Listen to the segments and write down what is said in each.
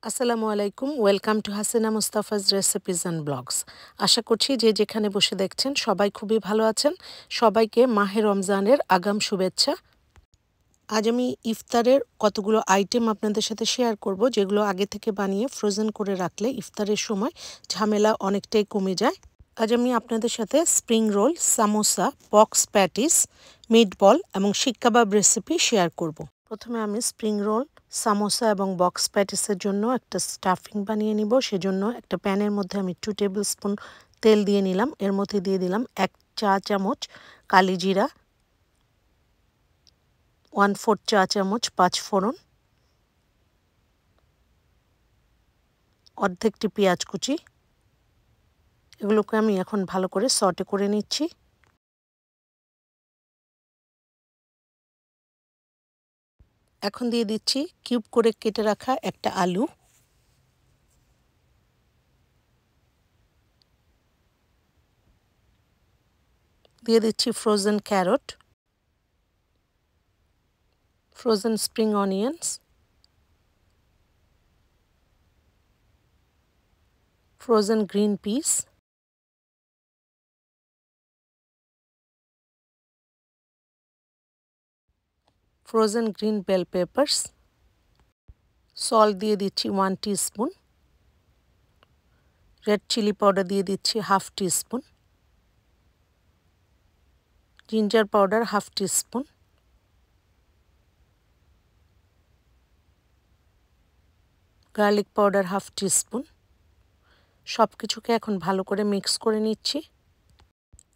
আসসালামু আলাইকুম welcome to Hasina Mustafa's recipes and blogs. আশা করছি যে যেখানে বসে দেখছেন সবাই খুবই ভালো আছেন। সবাইকে মাহে রমজানের আগাম শুভেচ্ছা। আজ আমি ইফতারের কতগুলো আইটেম আপনাদের সাথে শেয়ার করব, যেগুলো আগে থেকে বানিয়ে ফ্রোজেন করে রাখলে ইফতারের সময় ঝামেলা অনেকটাই কমে যায়। আজ আমি আপনাদের সাথে spring roll, samosa, box patties, meatball এবং শিক কাবাব রেসিপি শেয়ার করব। প্রথমে আমি স্প্রিং রোল, সামোসা এবং বক্স প্যাটিসের জন্য একটা স্টাফিং বানিয়ে নিব। সেজন্য একটা প্যানের মধ্যে আমি 2 টেবিল স্পুন তেল দিয়ে নিলাম। এর মধ্যে দিয়ে দিলাম 1 চা চামচ কালি জিরা, 1/4 চা চামচ পাঁচফোড়ন, অর্ধেকটি পেঁয়াজ কুচি। এগুলোকে আমি এখন ভালো করে সটে করে নিচ্ছি। এখন দিয়ে দিচ্ছি কিউব করে কেটে রাখা একটা আলু, দিয়ে দিচ্ছি frozen carrot, frozen spring onions, frozen green peas, frozen green bell peppers, salt দিয়ে দিচ্ছি 1 টিস্পুন, রেড চিলি পাউডার দিয়ে দিচ্ছি 1/2 teaspoon, ginger powder 1/2 teaspoon, garlic powder 1/2 teaspoon. সব কিছুকে এখন ভালো করে মিক্স করে নিচ্ছি।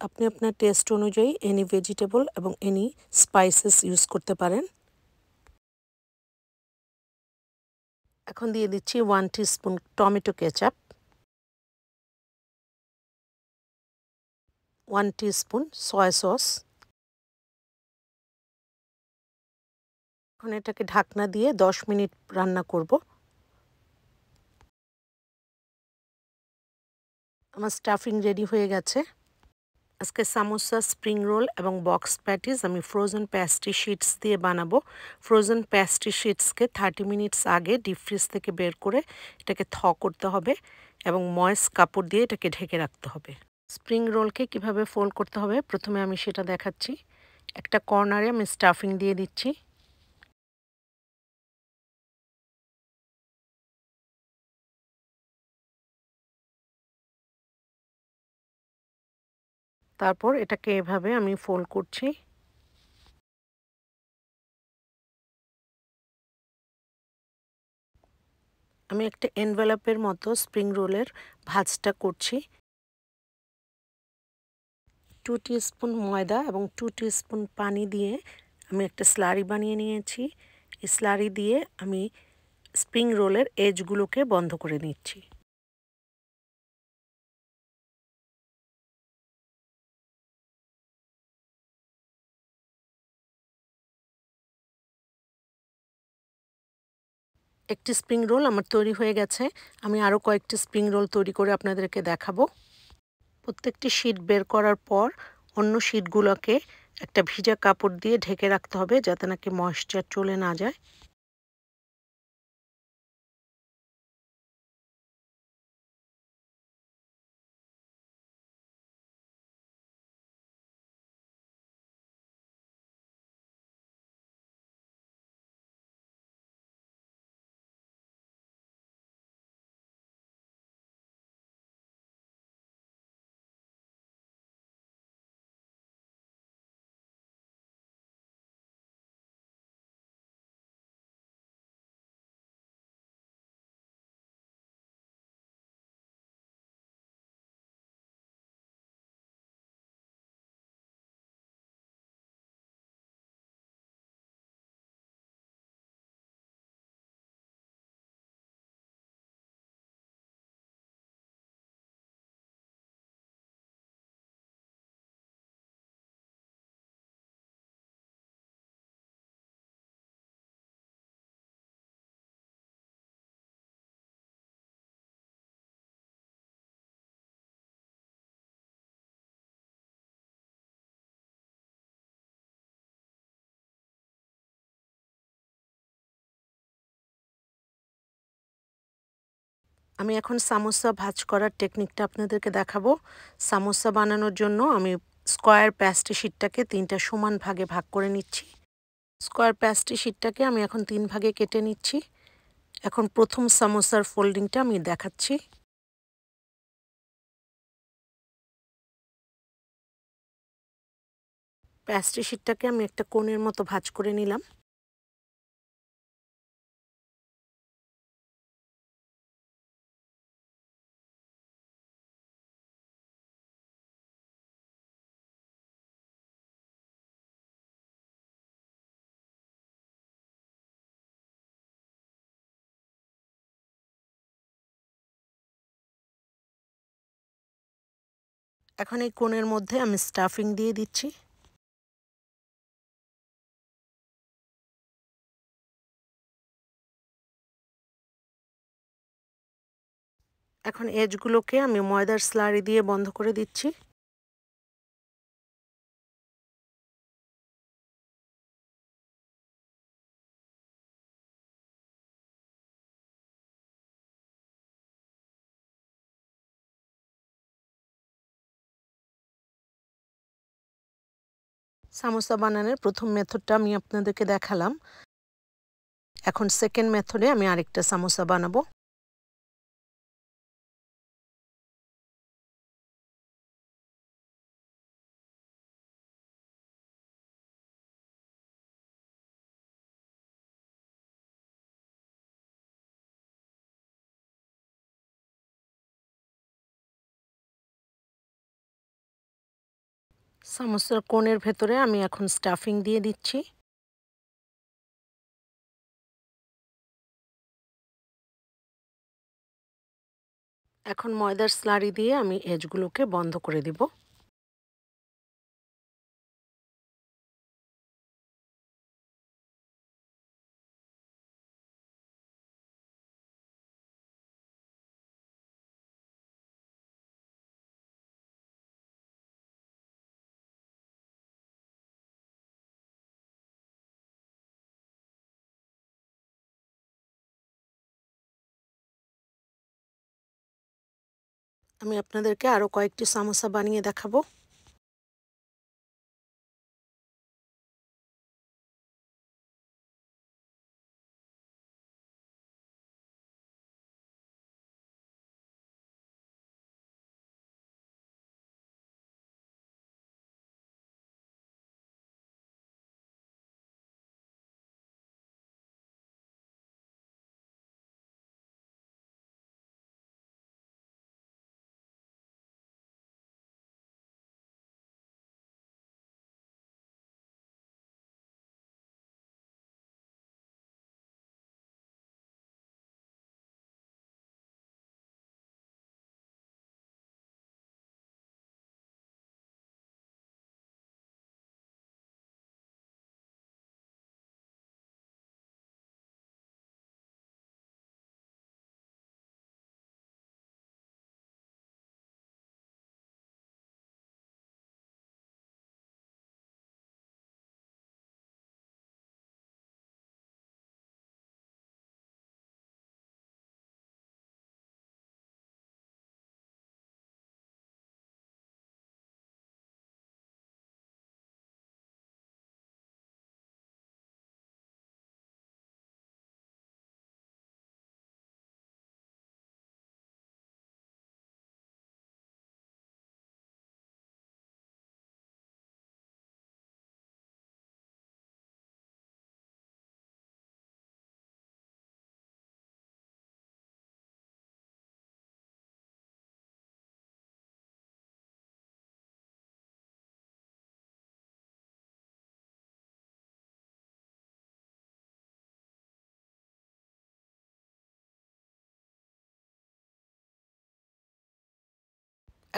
আপনি আপনার টেস্ট অনুযায়ী এনি ভেজিটেবল এবং এনি স্পাইসেস ইউজ করতে পারেন। এখন দিয়ে দিচ্ছি 1 teaspoon tomato ketchup, 1 teaspoon soya sauce. এখন এটাকে ঢাকনা দিয়ে 10 মিনিট রান্না করব। আমার স্টাফিং রেডি হয়ে গেছে। আজকে সামোসা, স্প্রিং রোল এবং বক্স প্যাটিস আমি ফ্রোজেন প্যাস্ট্রি শিটস দিয়ে বানাবো। ফ্রোজেন প্যাস্ট্রি শিটসকে 30 মিনিটস আগে ডিপ ফ্রিজ থেকে বের করে এটাকে করতে হবে এবং ময়েস্ট কাপড় দিয়ে এটাকে ঢেকে রাখতে হবে। স্প্রিং রোলকে কিভাবে ফোল্ড করতে হবে প্রথমে আমি সেটা দেখাচ্ছি। একটা কর্নারে আমি স্টাফিং দিয়ে দিচ্ছি। তারপর এটাকে এভাবে আমি ফোল্ড করছি। আমি একটা এনভেলপের মতো স্প্রিং রোলের ভাঁজটা করছি। 2 টিস্পুন ময়দা এবং 2 টিস্পুন পানি দিয়ে আমি একটা স্লারি বানিয়ে নিয়েছি। এই স্লারি দিয়ে আমি স্প্রিং রোলের এজগুলোকে বন্ধ করে নিচ্ছি। একটি স্প্রিং রোল আমার তৈরি হয়ে গেছে। আমি আরও কয়েকটি স্প্রিং রোল তৈরি করে আপনাদেরকে দেখাবো। প্রত্যেকটি শীট বের করার পর অন্য শীটগুলোকে একটা ভিজা কাপড় দিয়ে ঢেকে রাখতে হবে, যাতে নাকি ময়েশ্চার চলে না যায়। আমি এখন সামোসা ভাজ করার টেকনিকটা আপনাদেরকে দেখাবো। সামোসা বানানোর জন্য আমি স্কোয়ার প্যাস্ট্রি শিটটাকে 3টা সমান ভাগে ভাগ করে নিচ্ছি। স্কোয়ার প্যাস্ট্রি শিটটাকে আমি এখন 3 ভাগে কেটে নিচ্ছি। এখন প্রথম সামোসার ফোল্ডিংটা আমি দেখাচ্ছি। প্যাস্ট্রি শিটটাকে আমি একটা কোণের মতো ভাঁজ করে নিলাম। এখন এই কোণের মধ্যে আমি স্টাফিং দিয়ে দিচ্ছি। এখন এজগুলোকে আমি ময়দার স্লারি দিয়ে বন্ধ করে দিচ্ছি। সামোসা বানানোর প্রথম মেথডটা আমি আপনাদেরকে দেখালাম। এখন সেকেন্ড মেথডে আমি আরেকটা সামোসা বানাবো। সামোসার কোণের ভেতরে আমি এখন স্টাফিং দিয়ে দিচ্ছি। এখন ময়দার স্লারি দিয়ে আমি এজগুলোকে বন্ধ করে দিব। আমি আপনাদেরকে আরও কয়েকটি সামোসা বানিয়ে দেখাবো।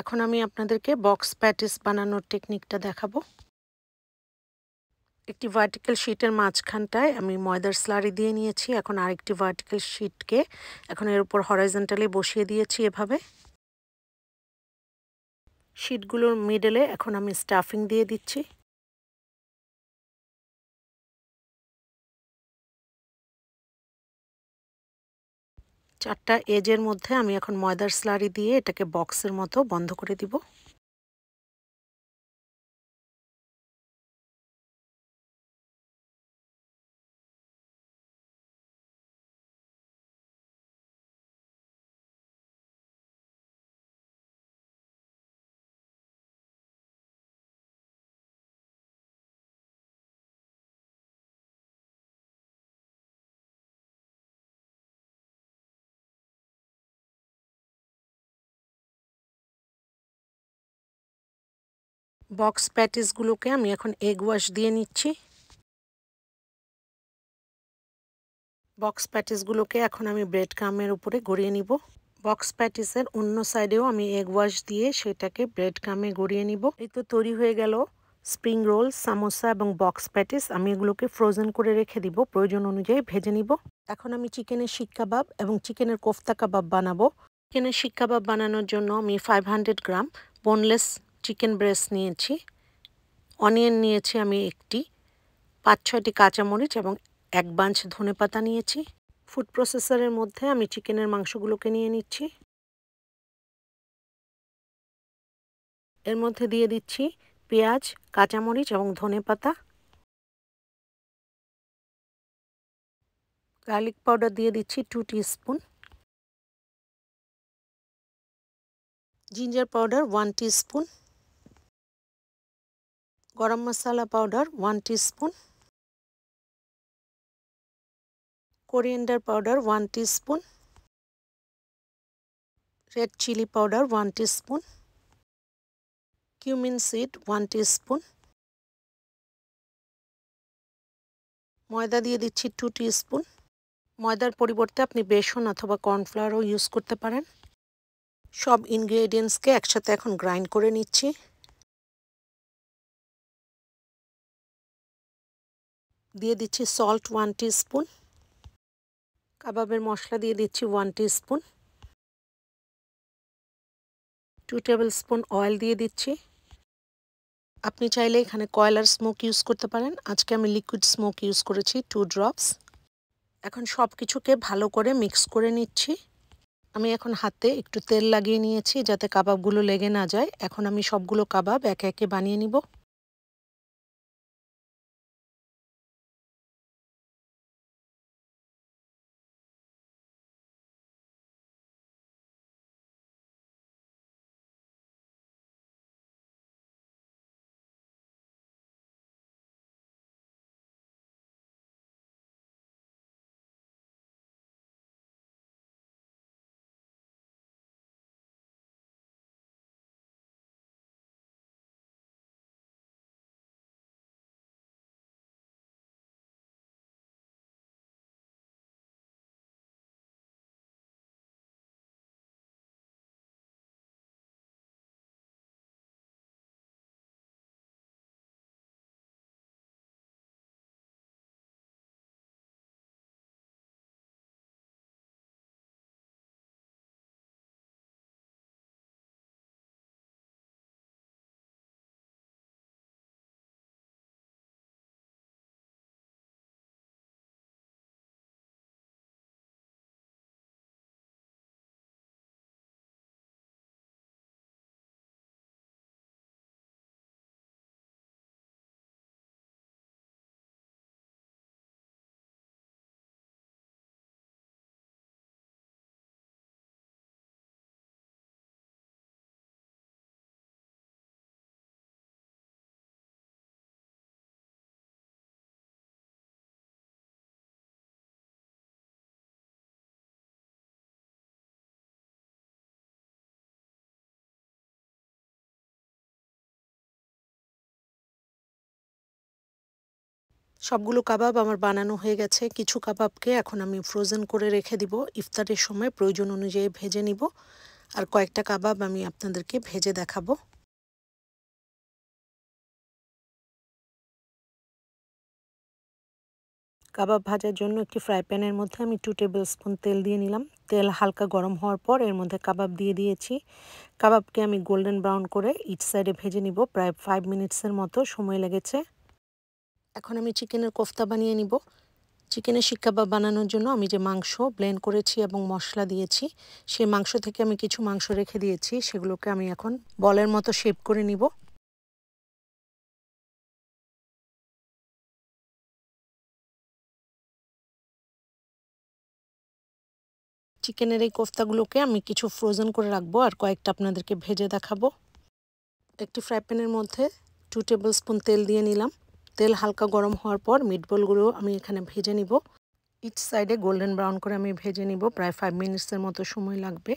এখন আমি আপনাদেরকে বক্স প্যাটিস বানানোর টেকনিকটা দেখাবো। একটি ভার্টিক্যাল শিটের মাঝখানটায় আমি ময়দার স্লারি দিয়ে নিয়েছি। এখন আরেকটি ভার্টিক্যাল শিটকে এখন এর উপর হরাইজন্টালি বসিয়ে দিয়েছি এভাবে। শিটগুলোর মিডলে এখন আমি স্টাফিং দিয়ে দিচ্ছি। চারটা এজের মধ্যে আমি এখন ময়দার স্লারি দিয়ে এটাকে বক্সের মতো বন্ধ করে দিব। বক্স প্যাটিসগুলোকে আমি এখন এগ ওয়াশ দিয়ে নিচ্ছি। বক্স প্যাটিসগুলোকে এখন আমি ব্রেড ক্রামের উপরে গড়িয়ে নিব। বক্স প্যাটিসের অন্য সাইডেও আমি এগ ওয়াশ দিয়ে সেটাকে ব্রেড ক্রামে গড়িয়ে নিব। এই তো তৈরি হয়ে গেল স্প্রিং রোল, সামোসা এবং বক্স প্যাটিস। আমি এগুলোকে ফ্রোজেন করে রেখে দিব, প্রয়োজন অনুযায়ী ভেজে নিব। এখন আমি চিকেনের শিক কাবাব এবং চিকেনের কোফতা কাবাব বানাবো। চিকেনের শিক কাবাব বানানোর জন্য আমি 500 গ্রাম বোনলেস চিকেন ব্রেস্ট নিয়েছি। অনিয়ন নিয়েছি আমি একটি, 5-6টি কাঁচামরিচ এবং 1 বাঞ্চ ধনেপাতা নিয়েছি। ফুড প্রসেসরের মধ্যে আমি চিকেনের মাংসগুলোকে নিয়ে নিচ্ছি। এর মধ্যে দিয়ে দিচ্ছি পেঁয়াজ, কাঁচামরিচ এবং ধনেপাতা। গার্লিক পাউডার দিয়ে দিচ্ছি 2 teaspoon. Ginger powder 1 teaspoon. Garam masala powder 1 teaspoon. Coriander powder 1 teaspoon. Red chilli powder 1 teaspoon. cumin seed 1 teaspoon. ময়দা দিয়ে দিচ্ছি 2 টিস্পুন। ময়দার পরিবর্তে আপনি বেসন অথবা কর্নফ্লাওয়ারও ইউজ করতে পারেন। সব ইনগ্রেডিয়েন্টসকে একসাথে এখন গ্রাইন্ড করে নিচ্ছি। দিয়ে দিচ্ছি সল্ট 1 টিস্পুন। কাবাবের মশলা দিয়ে দিচ্ছি 1 টিস্পুন। 2 টেবিল স্পুন অয়েল দিয়ে দিচ্ছি। আপনি চাইলে এখানে কয়লার স্মোক ইউজ করতে পারেন। আজকে আমি লিকুইড স্মোক ইউজ করেছি 2 ড্রপস। এখন সব কিছুকে ভালো করে মিক্স করে নিচ্ছি। আমি এখন হাতে একটু তেল লাগিয়ে নিয়েছি যাতে কাবাবগুলো লেগে না যায়। এখন আমি সবগুলো কাবাব একে একে বানিয়ে নিব। সবগুলো কাবাব আমার বানানো হয়ে গেছে। কিছু কাবাবকে এখন আমি ফ্রোজেন করে রেখে দিব, ইফতারের সময় প্রয়োজন অনুযায়ী ভেজে নিব। আর কয়েকটা কাবাব আমি আপনাদেরকে ভেজে দেখাবো। কাবাব ভাজার জন্য একটি ফ্রাই প্যানের মধ্যে আমি 2 টেবিল স্পুন তেল দিয়ে নিলাম। তেল হালকা গরম হওয়ার পর এর মধ্যে কাবাব দিয়ে দিয়েছি। কাবাবকে আমি গোল্ডেন ব্রাউন করে ইচ সাইডে ভেজে নিব। প্রায় 5 মিনিটসের মতো সময় লেগেছে। এখন আমি চিকেনের কোফতা বানিয়ে নিব। চিকেনের শিক কাবাব বানানোর জন্য আমি যে মাংস ব্লেন্ড করেছি এবং মশলা দিয়েছি, সেই মাংস থেকে আমি কিছু মাংস রেখে দিয়েছি। সেগুলোকে আমি এখন বলের মতো শেপ করে নিব। চিকেনের এই কোফতাগুলোকে আমি কিছু ফ্রোজেন করে রাখবো আর কয়েকটা আপনাদেরকে ভেজে দেখাবো। একটি ফ্রাই প্যানের মধ্যে 2 টেবিল স্পুন তেল দিয়ে নিলাম। তেল হালকা গরম হওয়ার পর মিটবলগুলো আমি এখানে ভেজে নিব। ইচ সাইডে গোল্ডেন ব্রাউন করে আমি ভেজে নিব, প্রায় 5 মিনিটসের মতো সময় লাগবে।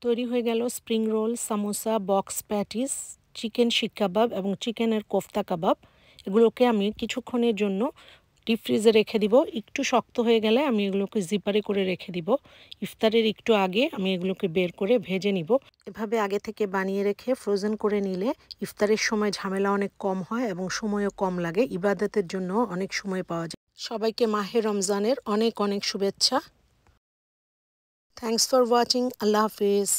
তৈরি হয়ে গেল spring roll, samosa, box patties, chicken শিক কাবাব এবং চিকেনের কোফতা কাবাব। এগুলোকে আমি কিছুক্ষণের জন্য ডিপ ফ্রিজে রেখে দিব। একটু শক্ত হয়ে গেলে আমি এগুলোকে জিপারে করে রেখে দিব। ইফতারের একটু আগে আমি এগুলোকে বের করে ভেজে নিব। এভাবে আগে থেকে বানিয়ে রেখে ফ্রোজেন করে নিলে ইফতারের সময় ঝামেলা অনেক কম হয় এবং সময়ও কম লাগে। ইবাদতের জন্য অনেক সময় পাওয়া যায়। সবাইকে মাহে রমজানের অনেক অনেক শুভেচ্ছা। Thanks for watching. Allah Hafiz.